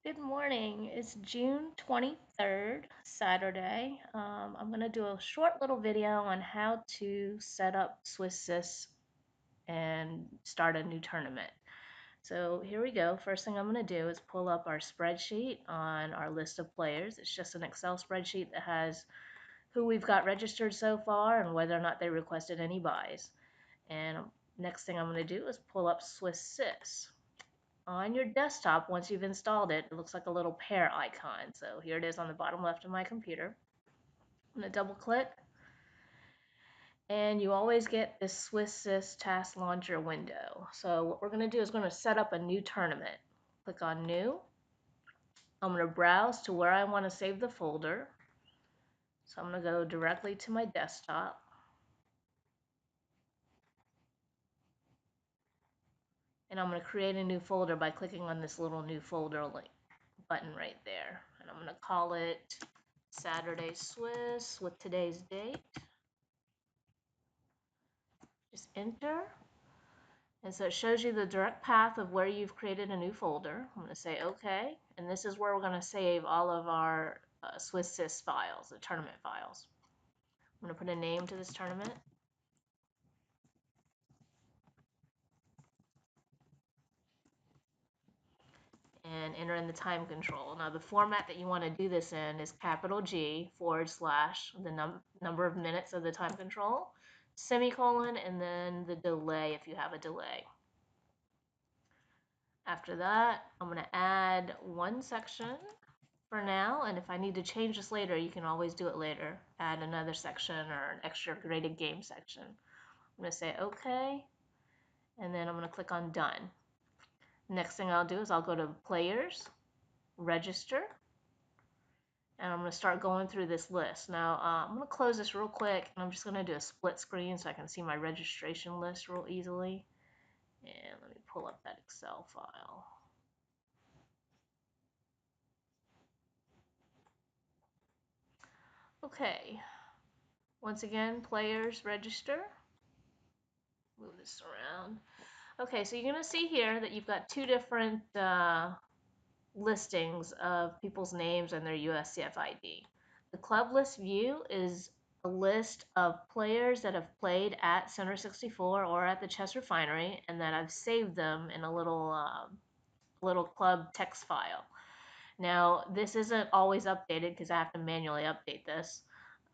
Good morning. It's June 23rd, Saturday. I'm going to do a short little video on how to set up Swiss Sys and start a new tournament. So here we go. First thing I'm going to do is pull up our spreadsheet on our list of players. It's just an Excel spreadsheet that has who we've got registered so far and whether or not they requested any buys. And next thing I'm going to do is pull up Swiss Sys. On your desktop, once you've installed it, it looks like a little pear icon. So here it is on the bottom left of my computer. I'm going to double click, and you always get this Swiss Sys task launcher window. So what we're going to do is going to set up a new tournament. Click on new. I'm going to browse to where I want to save the folder. So I'm going to go directly to my desktop. And I'm going to create a new folder by clicking on this little new folder link button right there. And I'm going to call it Saturday Swiss with today's date. Just enter. And so it shows you the direct path of where you've created a new folder. I'm going to say OK. And this is where we're going to save all of our Swiss Sys files, the tournament files. I'm going to put a name to this tournament and enter in the time control. Now the format that you want to do this in is capital G / the number of minutes of the time control, semicolon, and then the delay if you have a delay. After that, I'm going to add one section for now, and if I need to change this later, you can always do it later. Add another section or an extra graded game section. I'm going to say OK, and then I'm going to click on Done. Next thing I'll do is I'll go to Players, Register, and I'm going to start going through this list. Now, I'm going to close this real quick, and I'm just going to do a split screen so I can see my registration list real easily. And let me pull up that Excel file. Okay, once again, Players, Register. Move this around. Okay, so you're going to see here that you've got two different listings of people's names and their USCF ID. The club list view is a list of players that have played at Center 64 or at the Chess Refinery, and that I've saved them in a little club text file. Now, this isn't always updated because I have to manually update this,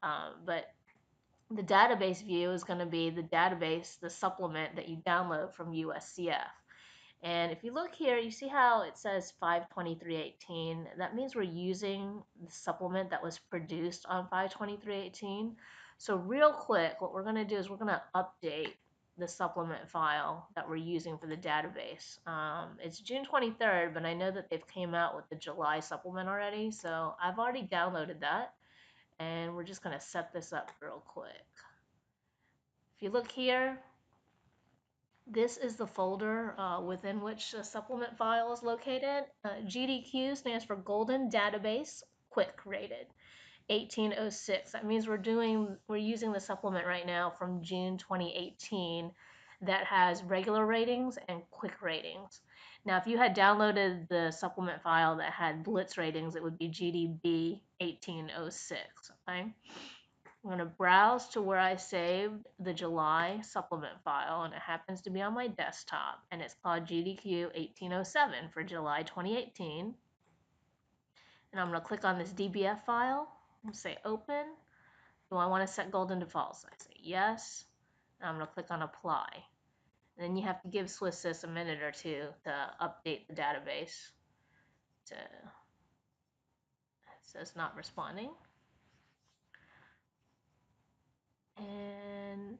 but the database view is going to be the database, the supplement that you download from USCF. And if you look here, you see how it says 52318. That means we're using the supplement that was produced on 52318. So real quick, what we're going to do is we're going to update the supplement file that we're using for the database. It's June 23rd, but I know that they've came out with the July supplement already. So I've already downloaded that, and we're just going to set this up real quick. If you look here, this is the folder within which the supplement file is located. GDQ stands for Golden Database Quick Rated 1806. That means we're using the supplement right now from June 2018 that has regular ratings and quick ratings. Now, if you had downloaded the supplement file that had blitz ratings, it would be GDB 1806. Okay. I'm going to browse to where I saved the July supplement file, and it happens to be on my desktop, and it's called GDQ 1807 for July 2018. And I'm going to click on this DBF file and say open. Do I want to set golden defaults? I say yes, and I'm going to click on apply. And then you have to give Swiss Sys a minute or two to update the database. It says not responding. And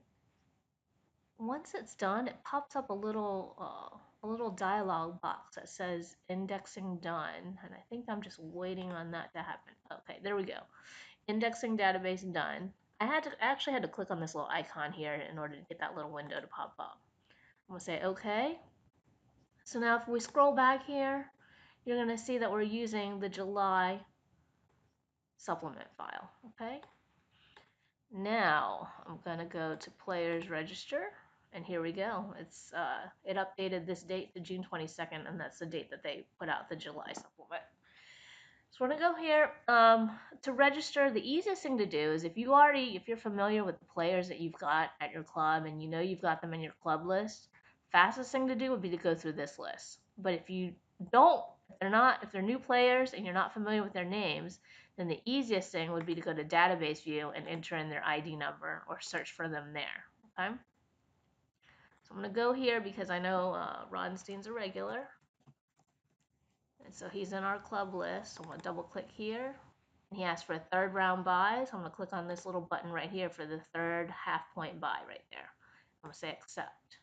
once it's done, it pops up a little dialog box that says indexing done, and I think I'm just waiting on that to happen. Okay, there we go. Indexing database done. I actually had to click on this little icon here in order to get that little window to pop up. I'm gonna say okay. So now if we scroll back here, you're gonna see that we're using the July supplement file. Okay. Now I'm gonna go to players register, and here we go. It updated this date to June 22nd, and that's the date that they put out the July supplement. So we're gonna go here to register. The easiest thing to do is if you're familiar with the players that you've got at your club and you know you've got them in your club list, fastest thing to do would be to go through this list. But if you don't, if they're new players and you're not familiar with their names, then the easiest thing would be to go to database view and enter in their ID number or search for them there. Okay. So I'm gonna go here because I know Rodenstein's a regular. And so he's in our club list. So I'm going to double click here. And he asks for a third round buy. So I'm going to click on this little button right here for the third half point buy right there. I'm going to say accept.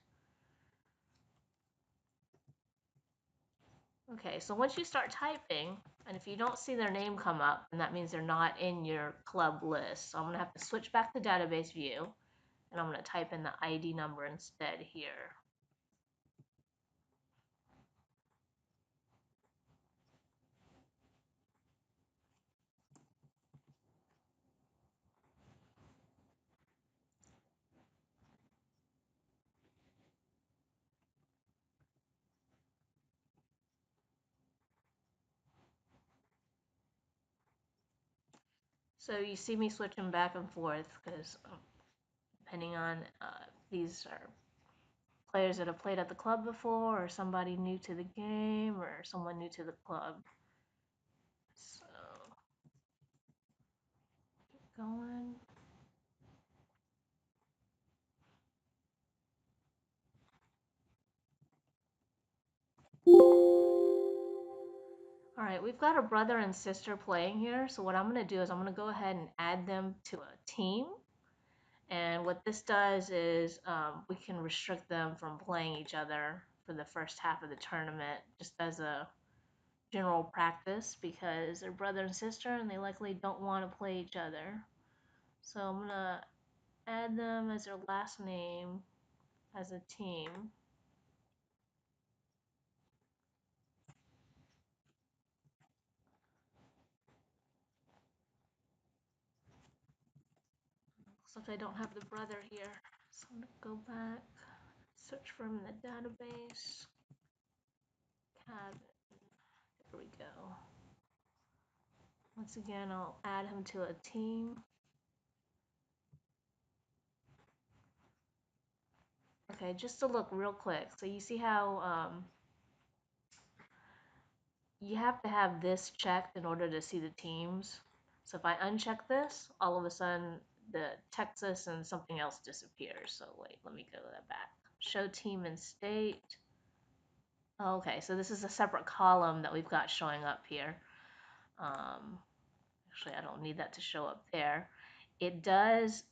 Okay, so once you start typing, and if you don't see their name come up, then that means they're not in your club list. So I'm going to have to switch back to database view, and I'm going to type in the ID number instead here. So you see me switching back and forth because depending on these are players that have played at the club before, or somebody new to the game, or someone new to the club. So, keep going. All right, we've got a brother and sister playing here. So what I'm going to do is I'm going to go ahead and add them to a team. And what this does is we can restrict them from playing each other for the first half of the tournament, just as a general practice because they're brother and sister and they likely don't want to play each other. So I'm going to add them as their last name as a team. Looks like I don't have the brother here. So I'm gonna go back, search for him in the database. Cabin. There we go. Once again, I'll add him to a team. Okay, just to look real quick. So you see how you have to have this checked in order to see the teams. So if I uncheck this, all of a sudden the Texas and something else disappears. So wait, let me go to that back. Show team and state. Okay, so this is a separate column that we've got showing up here. Actually, I don't need that to show up there. It does,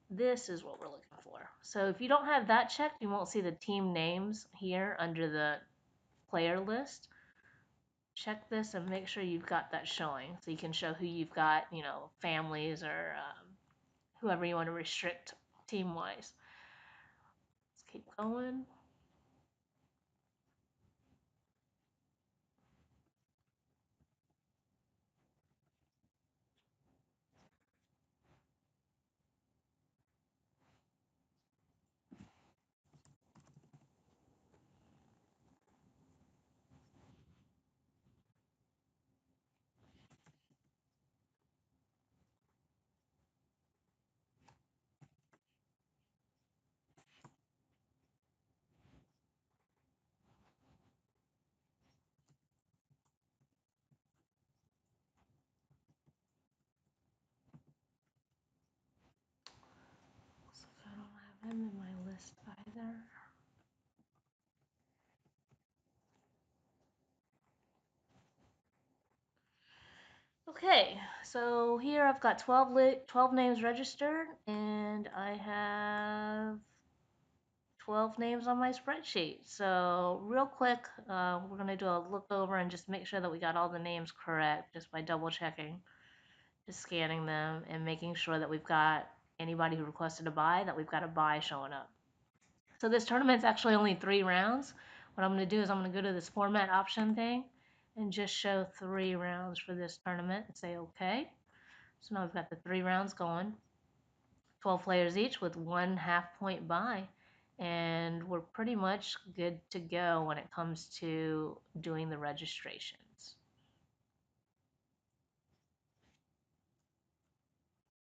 this is what we're looking for. So if you don't have that checked, you won't see the team names here under the player list. Check this and make sure you've got that showing so you can show who you've got, families or whoever you want to restrict team-wise. Let's keep going. So I don't have him in my list either. Okay, so here I've got 12 names registered, and I have 12 names on my spreadsheet. So real quick, we're going to do a look over and just make sure that we got all the names correct just by double checking, just scanning them and making sure that we've got anybody who requested a buy, that we've got a buy showing up. So this tournament's actually only 3 rounds. What I'm going to do is I'm going to go to this format option thing and just show 3 rounds for this tournament and say okay. So now we've got the 3 rounds going. 12 players each with 1 half point buy. And we're pretty much good to go when it comes to doing the registrations.